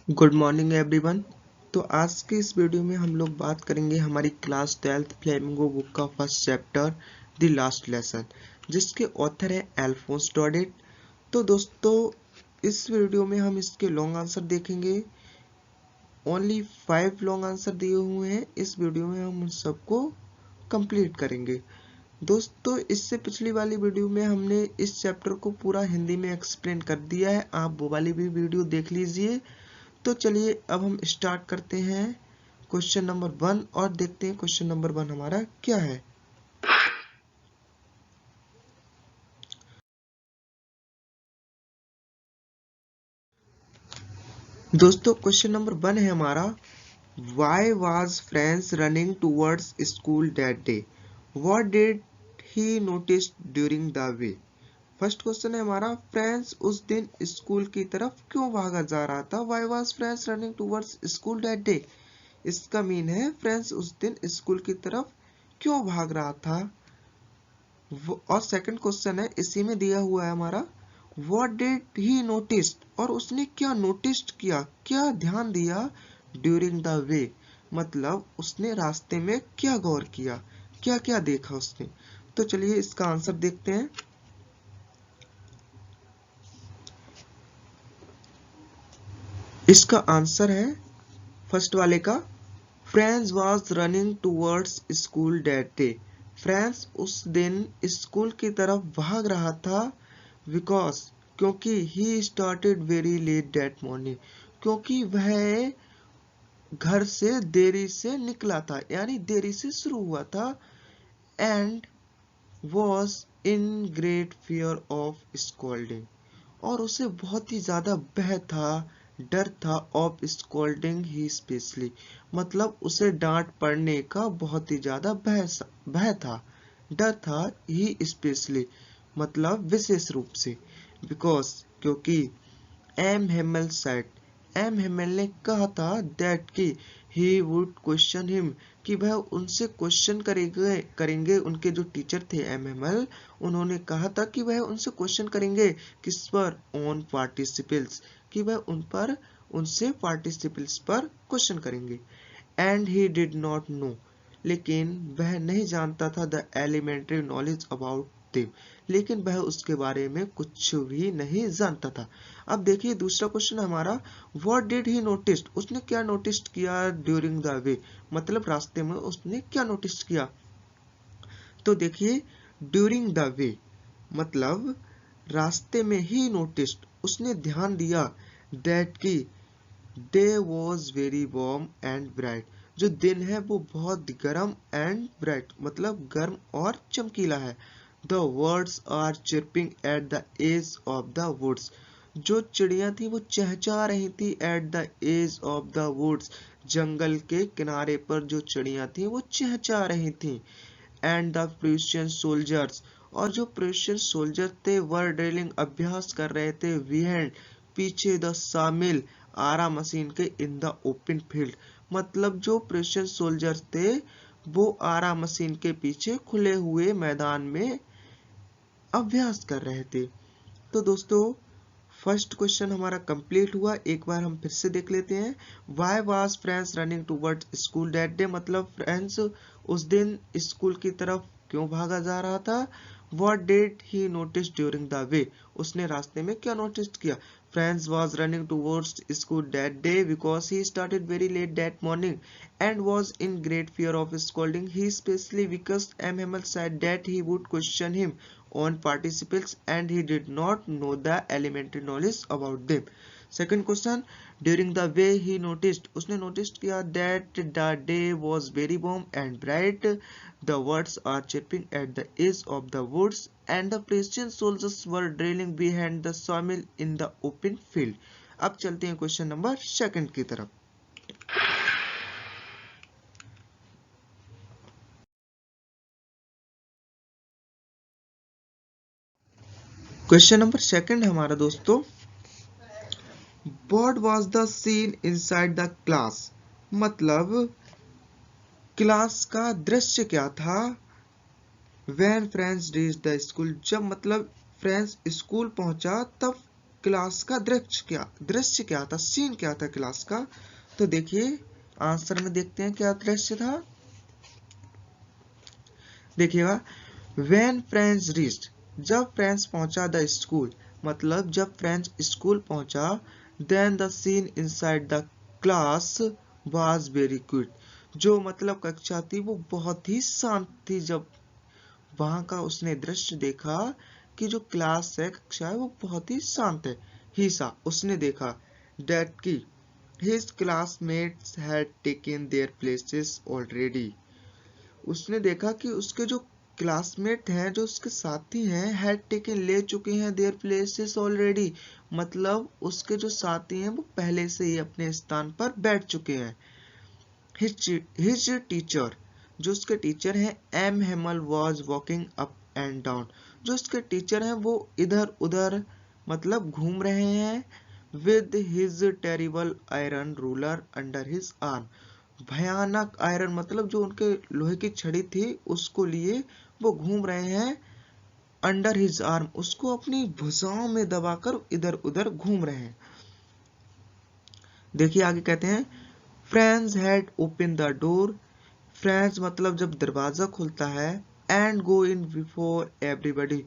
Good morning everyone. तो आज के इस वीडियो में हम लोग बात करेंगे हमारी क्लास 12th फ्लेमिंगो बुक का first chapter the last lesson, जिसके ऑथर है अल्फोंस डॉडेट। तो दोस्तों, इस वीडियो में हम इसके लॉन्ग आंसर देखेंगे। ओनली 5 लॉन्ग आंसर दिए हुए हैं। इस वीडियो में हम उन सबको कंप्लीट करेंगे। दोस्तों, इससे पिछली वाली वीडियो में हमने इस चैप्टर को पूरा हिंदी में एक्सप्लेन कर दिया है, आप वो वाली भी वीडियो देख लीजिए। तो चलिए अब हम स्टार्ट करते हैं क्वेश्चन नंबर 1 और देखते हैं क्वेश्चन नंबर 1 हमारा क्या है। दोस्तों, क्वेश्चन नंबर 1 है हमारा, why was France running towards school that day, what did he notice during the way. First question है हमारा, फ्रांस उस दिन स्कूल की तरफ क्यों भागा जा रहा था। Why was France running towards school that day, इसका मीन है फ्रांस उस दिन स्कूल की तरफ क्यों भाग रहा था। और सेकंड क्वेश्चन है, इसी में दिया हुआ है हमारा, व्हाट डिड ही नोटिस, और उसने क्या नोटिस किया, क्या ध्यान दिया, ड्यूरिंग द वे, मतलब उसने रास्ते में क्या गौर किया, क्या क्या देखा उसने। तो चलिए इसका आंसर देखते हैं। इसका आंसर है फर्स्ट वाले का, France was running towards school that day, France उस दिन स्कूल की तरफ भाग रहा था, बिकॉज क्योंकि he started very let that morning, क्योंकि वह घर से देरी से निकला था, यानी देरी से शुरू हुआ था, and was in great fear of scolding, और उसे बहुत ही ज्यादा भय था, डर था, ऑफ स्कोल्डिंग ही स्पेशली, मतलब उसे डांट पड़ने का बहुत ही ज्यादा भय था, डर था, ही स्पेशली मतलब विशेष रूप से, बिकॉज क्योंकि M Hemal said, M Hamel ने कहा था, दैट कि ही वुड क्वेश्चन हिम, कि वह उनसे क्वेश्चन करेंगे उनके जो टीचर थे एम हेमल, उन्होंने कहा था कि वह उनसे क्वेश्चन करेंगे, किस पर, ऑन पार्टिसिपल्स, कि वह उन पर उनसे पार्टिसिपल्स पर क्वेश्चन करेंगे। And he did not know, लेकिन वह नहीं जानता था the elementary knowledge about them, लेकिन वह उसके बारे में कुछ भी नहीं जानता था। अब देखिए दूसरा क्वेश्चन हमारा, व्हाट डिड ही नोटिस, उसने क्या नोटिस किया ड्यूरिंग द वे, मतलब रास्ते में उसने क्या नोटिस किया। तो देखिए, ड्यूरिंग द वे मतलब रास्ते में ही नोटिस, उसने ध्यान दिया, दैट की day was very warm and bright, जो दिन है वो बहुत गर्म एंड ब्राइट मतलब गर्म और चमकीला है। The words are chirping at the edge of the woods, जो चिड़िया थी वो चहचहा रही थी, at the edge of the woods, जंगल के किनारे पर जो चिड़िया थी वो चहचहा रही थी। एंड द प्रूशियन सोल्जर्स, और जो प्रूशियन सोल्जर थे वर ड्रिलिंग अभ्यास कर रहे थे, बिहाइंड पीछे, द सामिल आरा मशीन के, इन द ओपन फील्ड, मतलब जो प्रूशियन सोल्जर्स थे वो आरा मशीन के पीछे खुले हुए मैदान में अभ्यास कर रहे थे। तो दोस्तों, फर्स्ट क्वेश्चन हमारा कंप्लीट हुआ, एक बार हम फिर से देख लेते हैं। Why was France running toward school that day, मतलब फ्रांस उस दिन स्कूल की तरफ क्यों भागा जा रहा था। What did he notice during the way, उसने रास्ते में क्या नोटिस किया। France was running towards school that day because he started very let that morning and was in great fear of scolding, he especially because M. Hamel said that he would question him on participles and he did not know the elementary knowledge about them. Second question, during the way he noticed, उसने noticed किया that the day was very warm and bright, the birds are chirping at the edge of the woods and the Prussian soldiers were drilling behind the sawmill in the open field. अब चलते हैं question number second की तरफ। Question number second हमारा दोस्तों, what was the scene inside the class, मतलब class का दृश्य क्या था। When France reached the school, जब मतलब फ्रांस स्कूल पहुंचा तब क्लास का दृश्य क्या था, सीन क्या था क्लास का। तो देखिए आंसर में देखते हैं क्या दृश्य था। देखिएगा, व्हेन फ्रेंड्स रीच्ड, जब फ्रेंड्स पहुंचा द स्कूल, मतलब जब फ्रेंड्स स्कूल पहुंचा, then the scene inside the class was very quiet, जो मतलब कक्षा थी वो बहुत ही शांत थी। जब वहां का उसने दृश्य देखा कि जो क्लास है, कक्षा है, वो बहुत ही शांत है। ही सा, उसने देखा, दैट की his classmates had taken their places already, उसने देखा कि उसके जो क्लासमेट हैं, जो उसके साथी हैं, हैड टेकन, ले चुके हैं, देयर प्लेसेस ऑलरेडी, मतलब उसके जो साथी हैं वो पहले से ही अपने स्थान पर बैठ चुके हैं। हिज टीचर, जो उसके टीचर हैं, M Hamel was walking up and down, जो उसके टीचर हैं वो इधर उधर मतलब घूम रहे हैं, with his terrible iron ruler under his arm, भयानक आयरन मतलब जो उनके लोहे की छड़ी थी उसको लिए वो घूम रहे हैं, अंडर हिज आर्म, उसको अपनी भुजाओं में दबाकर इधर उधर घूम रहे हैं। देखिए आगे कहते हैं, friends had open the door, friends मतलब जब दरवाजा खुलता है, and go in before everybody,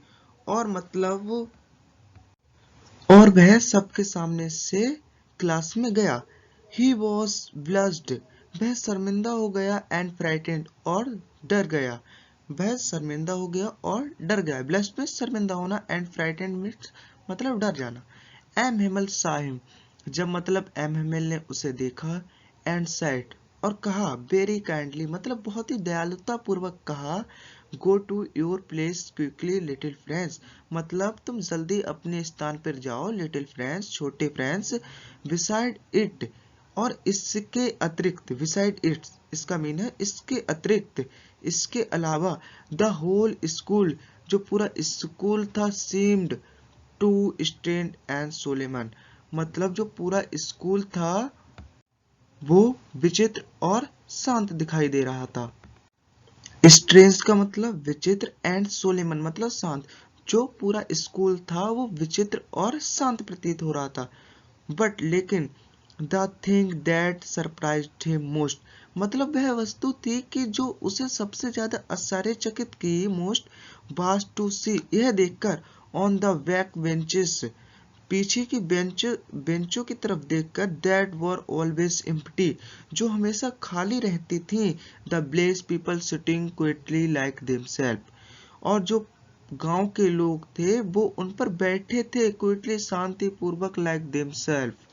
और मतलब और वह सबके सामने से क्लास में गया। ही वॉज ब्लस्ड, वह शर्मिंदा हो गया, एंड फ्राइटेंड, और डर गया, वह शर्मिंदा हो गया और डर गया। ब्लस्ड में शर्मिंदा होना, एंड फ्राइटेंड में मतलब डर जाना। एम हिमल साहिम, जब मतलब एम हिमल ने उसे देखा, एंड सेड, और कहा, वेरी काइंडली मतलब बहुत ही दयालुता पूर्वक कहा, go to your place quickly little friends, मतलब तुम जल्दी अपने स्थान पर जाओ, लिटिल फ्रेंड्स छोटे फ्रेंड्स, बिसाइड इट, और इसके अतिरिक्त, बिसाइड इट इसका मीन है इसके अतिरिक्त, इसके अलावा, द होल स्कूल, जो पूरा स्कूल था, सीम्ड टू स्ट्रेंड एंड सोलेमन, मतलब जो पूरा स्कूल था वो विचित्र और शांत दिखाई दे रहा था। स्ट्रेंज का मतलब विचित्र, एंड सोलेमन मतलब शांत, जो पूरा स्कूल था वो विचित्र और शांत प्रतीत हो रहा था। बट लेकिन the thing that surprised him most, मतलब वह वस्तु थी कि जो उसे सबसे ज्यादा आश्चर्यचकित की, मोस्ट वाज टू सी, यह देखकर, ऑन द बैक बेंचेस, पीछे की बेंचों की तरफ देखकर, दैट वर ऑलवेज एम्प्टी, जो हमेशा खाली रहती थी, the bless people sitting quietly like themselves, और जो गांव के लोग थे वो उन पर बैठे थे, क्विटली शांति पूर्वक, लाइक देमसेल्फ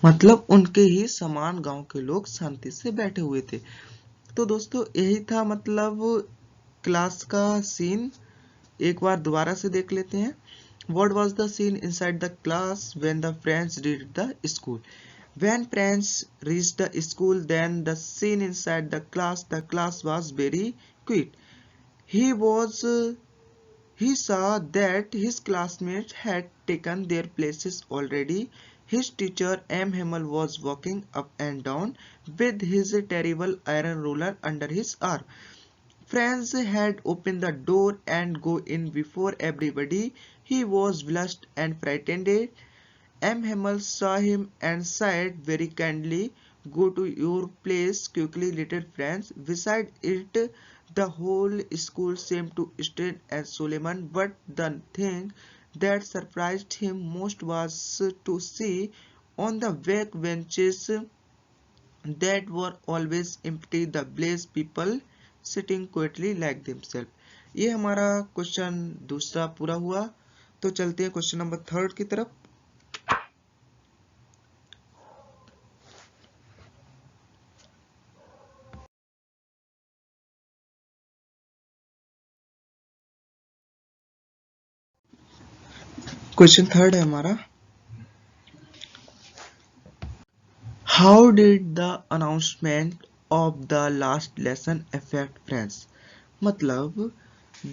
मतलब उनके ही समान गांव के लोग शांति से बैठे हुए थे। तो दोस्तों यही था मतलब क्लास का सीन। एक बार दोबारा से देख लेते हैं। What was the scene inside the class when the friends reached the school? When friends reached the school, then the scene inside the class was very quiet. He was he saw that his classmates had taken their places already. His teacher M. Himmel was walking up and down with his terrible iron ruler under his arm. Franz had opened the door and go in before everybody. He was blushed and frightened. M. Himmel saw him and said very kindly, go to your place quickly, little Franz. Beside it, the whole school seemed to stand as Suleiman, but the thing that surprised him most was to see on the back benches that were always empty, the blaze people sitting quietly like themselves. ये हमारा question दूसरा पूरा हुआ। तो चलते हैं question number 3 की तरफ। क्वेश्चन 3 है हमारा, how did the announcement of the last lesson affect friends, मतलब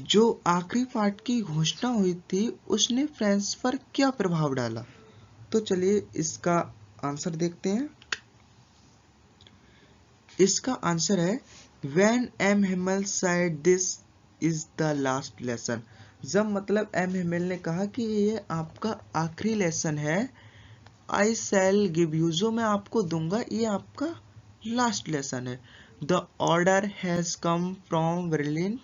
जो आखिरी पाठ की घोषणा हुई थी उसने फ्रेंड्स पर क्या प्रभाव डाला। तो चलिए इसका आंसर देखते हैं। इसका आंसर है, When M. Himmel said this is the last lesson, जब मतलब एम हेमल ने कहा कि ये आपका आखिरी लेसन है, आई शैल गिव यू, जो मैं आपको दूंगा ये आपका लास्ट लेसन है। The order has come from Berlin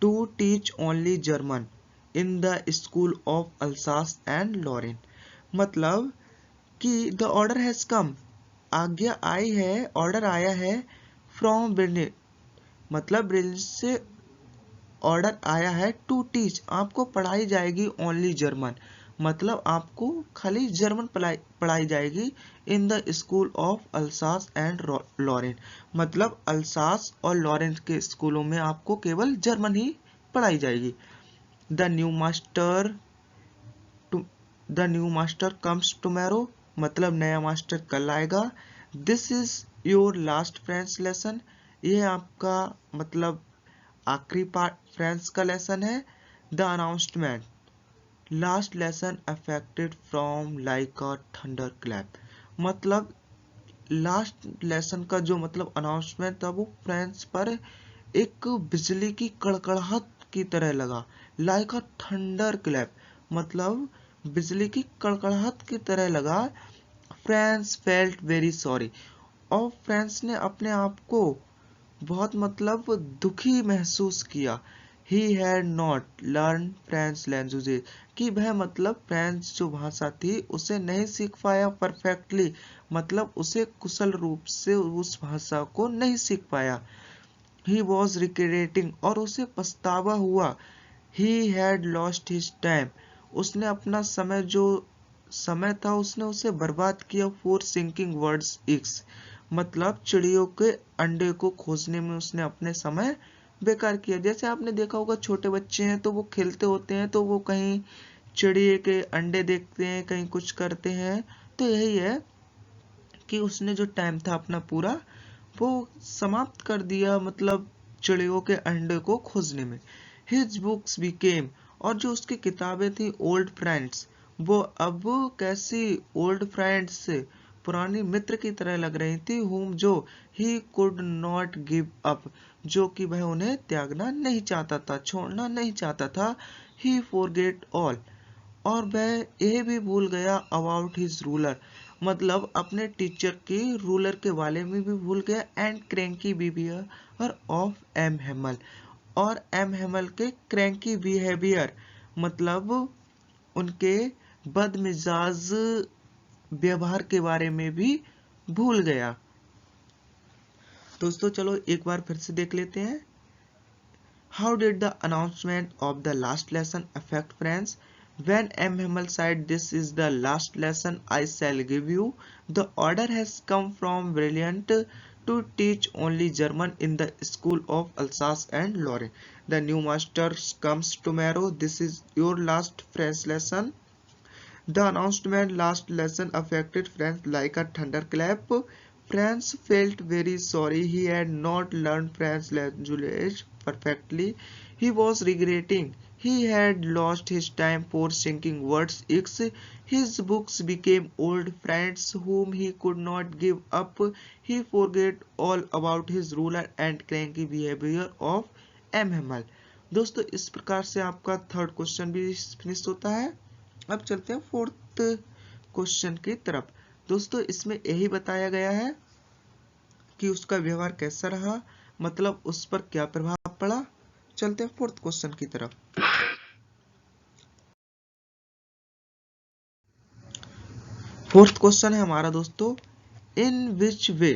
to teach only German in the school of Alsace and Lorraine. मतलब कि द ऑर्डर हैज कम, आज्ञा आई है, ऑर्डर आया है, फ्रॉम बर्लिन मतलब बर्लिन से ऑर्डर आया है, टू टीच आपको पढ़ाई जाएगी ओनली जर्मन, मतलब आपको खाली जर्मन पढ़ाई जाएगी, in the school of Alsace and Lorraine, मतलब अल्सास और लॉरेन के स्कूलों में आपको केवल जर्मन ही पढ़ाई जाएगी। The new master the new master comes tomorrow, मतलब नया मास्टर कल आएगा। This is your last French lesson, ये आपका मतलब आखिरी पार्ट फ्रेंच का लेसन है। The announcement last lesson affected from like a thunder clap, मतलब लास्ट लेसन का जो मतलब अनाउंसमेंट था वो फ्रेंच पर एक बिजली की कड़कड़ाहट की तरह लगा। लाइक अ थंडर क्लैप मतलब बिजली की कड़कड़ाहट की तरह लगा। फ्रेंच फेल्ट वेरी सॉरी, और फ्रेंच ने अपने आप को बहुत मतलब दुखी महसूस किया। He had not learn French language, कि वह मतलब फ्रेंच जो भाषा थी उसे नहीं सीख पाया परफेक्टली, मतलब उसे कुशल रूप से उस भाषा को नहीं सीख पाया। ही वॉज रिग्रेटिंग, और उसे पछतावा हुआ। He had lost his time, उसने अपना समय जो समय था उसने उसे बर्बाद किया। फॉर सिंकिंग वर्ड्स इक्स, मतलब चिड़ियों के अंडे को खोजने में उसने अपने समय बेकार किया। जैसे आपने देखा होगा छोटे बच्चे हैं तो वो खेलते होते हैं तो वो कहीं चिड़िए के अंडे देखते हैं, कहीं कुछ करते हैं, तो यही है कि उसने जो टाइम था अपना पूरा वो समाप्त कर दिया, मतलब चिड़ियों के अंडे को खोजने में। हिज बुक्स बिकेम, और जो उसकी किताबें थी ओल्ड फ्रेंड्स, वो अब कैसी ओल्ड फ्रेंड्स पुरानी मित्र की तरह लग रही थी। whom जो he could not give up, जो कि वह उन्हें त्यागना नहीं चाहता था, छोड़ना नहीं चाहता था। ही फॉरगेट ऑल, और वह यह भी भूल गया अबाउट हिज रूलर, मतलब अपने टीचर के रूलर के बारे में भी भूल गया। And cranky behaviour of M Hamel, और एम हेमल के क्रैंकी बिहेवियर मतलब उनके बदमिजाज व्यवहार के बारे में भी भूल गया। दोस्तों चलो एक बार फिर से देख लेते हैं। How did the announcement of the last lesson affect friends? When M. Hamel said, "This is the last lesson I shall give you," the order has come from Brilliant to teach only German in the school of Alsace and Lorraine. The new master comes tomorrow. This is your last French lesson. The announcement last lesson affected Franz like a thunderclap. Franz felt very sorry he had not learned French language perfectly. He was regretting he had lost his time for sinking words. His books became old friends whom he could not give up. He forgot all about his ruler and cranky behavior of M. Hamel. दोस्तों इस प्रकार से आपका third question भी finish होता है। अब चलते हैं फोर्थ क्वेश्चन की तरफ। दोस्तों इसमें यही बताया गया है कि उसका व्यवहार कैसा रहा, मतलब उस पर क्या प्रभाव पड़ा। चलते हैं फोर्थ क्वेश्चन की तरफ। फोर्थ क्वेश्चन है हमारा दोस्तों, इन विच वे,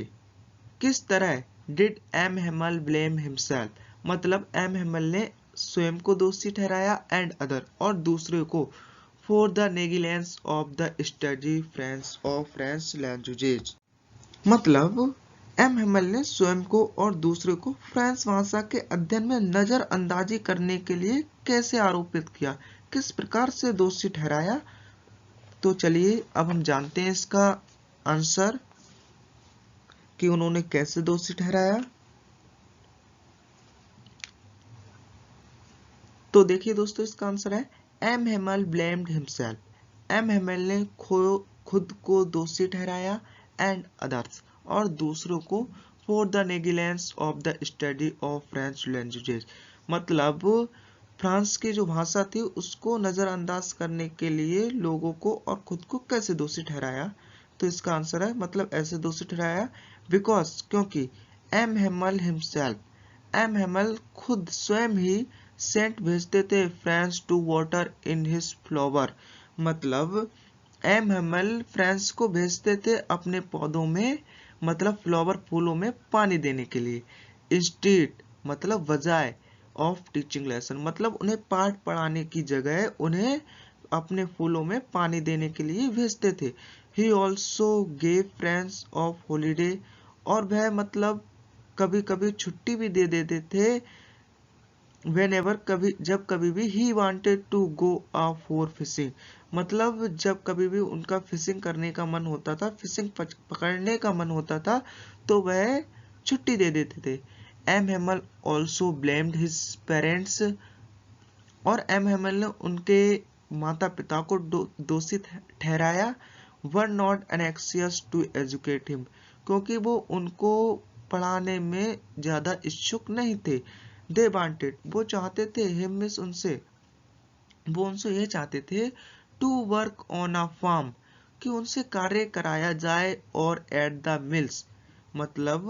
किस तरह did M Hemal blame himself, मतलब एम हेमल ने स्वयं को दोषी ठहराया एंड अदर, और दूसरे को, for the negligence of the study French of French languages, मतलब एम हेमल ने स्वयं को और दूसरे को फ्रेंच भाषा के अध्ययन में नजरअंदाजी करने के लिए कैसे आरोपित किया, किस प्रकार से दोषी ठहराया। तो चलिए अब हम जानते हैं इसका आंसर कि उन्होंने कैसे दोषी ठहराया। तो देखिए दोस्तों इसका आंसर है M Hemal blamed himself, M Hamel ने खुद को दोषी ठहराया एंड अदर्स, और दूसरों को, for the negligence of the study of French languages, मतलब फ्रांस की जो भाषा थी उसको नजरअंदाज करने के लिए लोगों को और खुद को कैसे दोषी ठहराया? तो इसका आंसर है मतलब ऐसे दोषी ठहराया बिकॉज क्योंकि M Hamel himself M Hamel खुद स्वयं ही सेंट भेजते थे Franz to water in his flower. मतलब एम हेमल फ्रांस को भेजते थे अपने पौधों में मतलब फ्लावर फूलों में पानी देने के लिए। इंस्टीड मतलब बजाय ऑफ टीचिंग लेसन मतलब उन्हें पाठ पढ़ाने की जगह उन्हें अपने फूलों में पानी देने के लिए भेजते थे। He also gave friends of holiday और वह मतलब कभी कभी छुट्टी भी दे देते थे whenever जब कभी भी he wanted to go out for fishing मतलब जब कभी भी उनका फिशिंग करने का मन होता था, फिशिंग पकड़ने का मन होता था तो वह छुट्टी दे देते थे। M Hamel also blamed his parents और एम हेमल ने उनके माता पिता को दोषी ठहराया were not anxious to educate him क्योंकि वो उनको पढ़ाने में ज्यादा इच्छुक नहीं थे। दे वांटेड वो चाहते थे हिम मिस वो उनसे ये चाहते थे to work on a farm कि उनसे कार्य कराया जाए और एट द मिल्स मतलब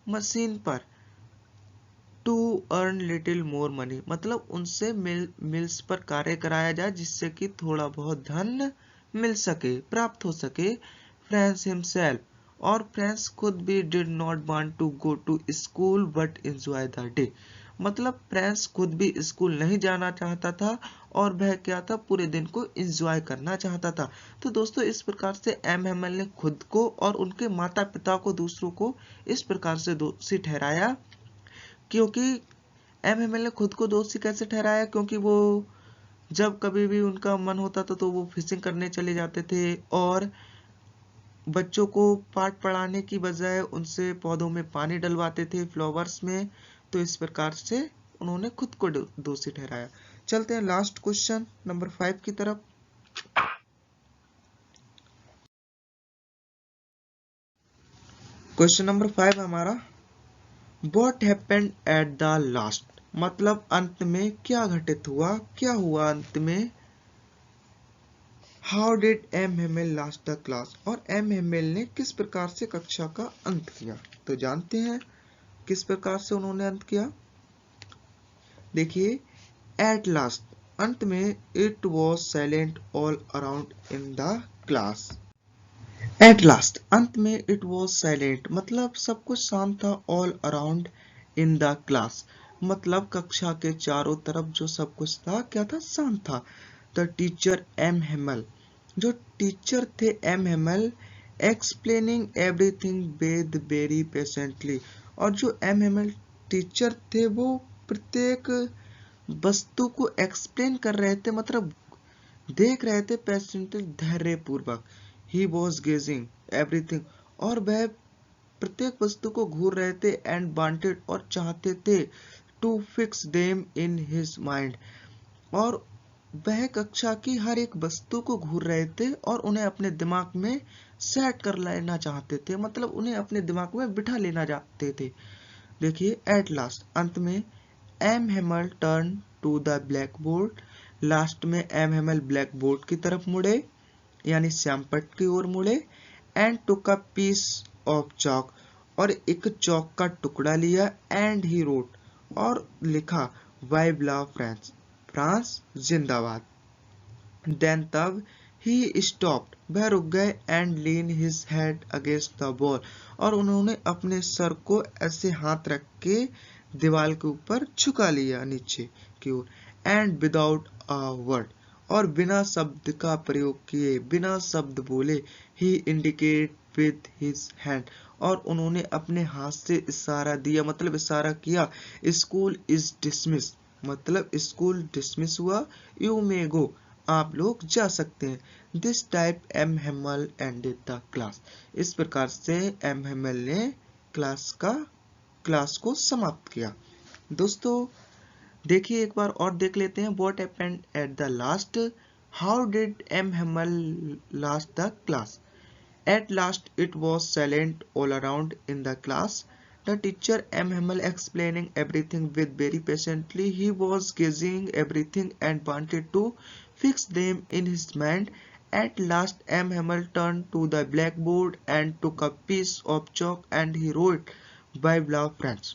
मशीन पर to earn little more money मतलब उनसे मिल्स पर कार्य कराया जाए जिससे कि थोड़ा बहुत धन मिल सके प्राप्त हो सके। फ्रांस हिमसेल्फ और फ्रांस खुद भी did not want to go to school but enjoy the day मतलब फ्रांस खुद भी स्कूल नहीं जाना चाहता था और वह क्या था पूरे दिन को एंजॉय करना चाहता था। तो दोस्तों इस प्रकार से एम हेमल ने खुद को और उनके माता पिता को दूसरों को इस प्रकार से दोषी ठहराया क्योंकि एम हेमल ने खुद को दोषी कैसे ठहराया क्योंकि वो जब कभी भी उनका मन होता था तो वो फिशिंग करने चले जाते थे और बच्चों को पाठ पढ़ाने की बजाय उनसे पौधों में पानी डलवाते थे फ्लावर्स में। तो इस प्रकार से उन्होंने खुद को दोषी ठहराया। चलते हैं लास्ट क्वेश्चन नंबर 5 की तरफ। क्वेश्चन नंबर 5 हमारा what happened at the last मतलब अंत में क्या घटित हुआ, क्या हुआ अंत में। How did M Hamel last the class और एम हेमल ने किस प्रकार से कक्षा का अंत किया। तो जानते हैं किस प्रकार से उन्होंने अंत किया। देखिए एट लास्ट अंत में it was silent all around in the class. Eight last अंत में इट वॉज साइलेंट मतलब सब कुछ शांत था all around in the class मतलब कक्षा के चारों तरफ जो सब कुछ था क्या था शांत था। द टीचर एम हेमल जो टीचर थे M Hamel explaining everything with very patiently और जो एम हेमल टीचर थे वो प्रत्येक वस्तु को एक्सप्लेन कर रहे थे मतलब देख रहे थे पेशेंटली धैर्य पूर्वक। ही वॉज गेजिंग एवरीथिंग और वह प्रत्येक वस्तु को घूर रहे थे एंड वांटेड और चाहते थे to fix them in his mind और वह कक्षा की हर एक वस्तु को घूर रहे थे और उन्हें अपने दिमाग में सेट कर लेना चाहते थे मतलब उन्हें अपने दिमाग में बिठा लेना चाहते थे। देखिए एट लास्ट अंत में M Hamel turn to the blackboard last में एम हेमल ब्लैक बोर्ड की तरफ मुड़े यानी श्यामपट्ट की ओर मुड़े and took a piece of chalk और एक चौक का टुकड़ा लिया एंड ही रोट और लिखा वाइव लव फ्रांस फ्रांस जिंदाबाद। देन तब ही स्टॉप्ड वह रुक गए and lean his head against the wall और उन्होंने अपने सर को ऐसे हाथ रख के दीवार के ऊपर झुका लिया नीचे की ओर एंड विदाउट अ वर्ड और बिना शब्द का प्रयोग किए बिना शब्द बोले ही इंडिकेट विद हिज हैंड और उन्होंने अपने हाथ से इशारा दिया मतलब इशारा किया स्कूल इज डिसमिस मतलब स्कूल डिसमिस हुआ यू मे गो आप लोग जा सकते हैं। This type M Hamel ended the class इस प्रकार से एम हेमल ने क्लास को समाप्त किया। दोस्तों देखिए एक बार और देख लेते हैं what happened at the last how did M Hamel last the class. At last it was silent all around in the class. The teacher M. Hamel explaining everything with very patiently. He was gauging everything and wanted to fix them in his mind. At last M. Hamel turned to the blackboard and took a piece of chalk and he wrote, "Bye bye friends."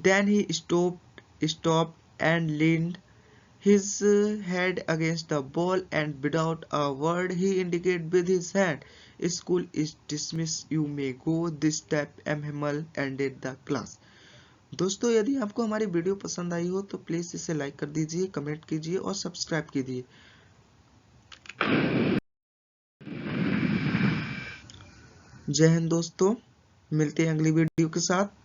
Then he stopped and leaned his head against the wall and without a word he indicated with his hand, "School is dismissed, you may go." This step M. Hamel ended the class. दोस्तों यदि आपको हमारी video पसंद आई हो तो please इसे like कर दीजिए, कमेंट कीजिए और सब्सक्राइब कीजिए। जय हिंद दोस्तों, मिलते हैं अगली वीडियो के साथ।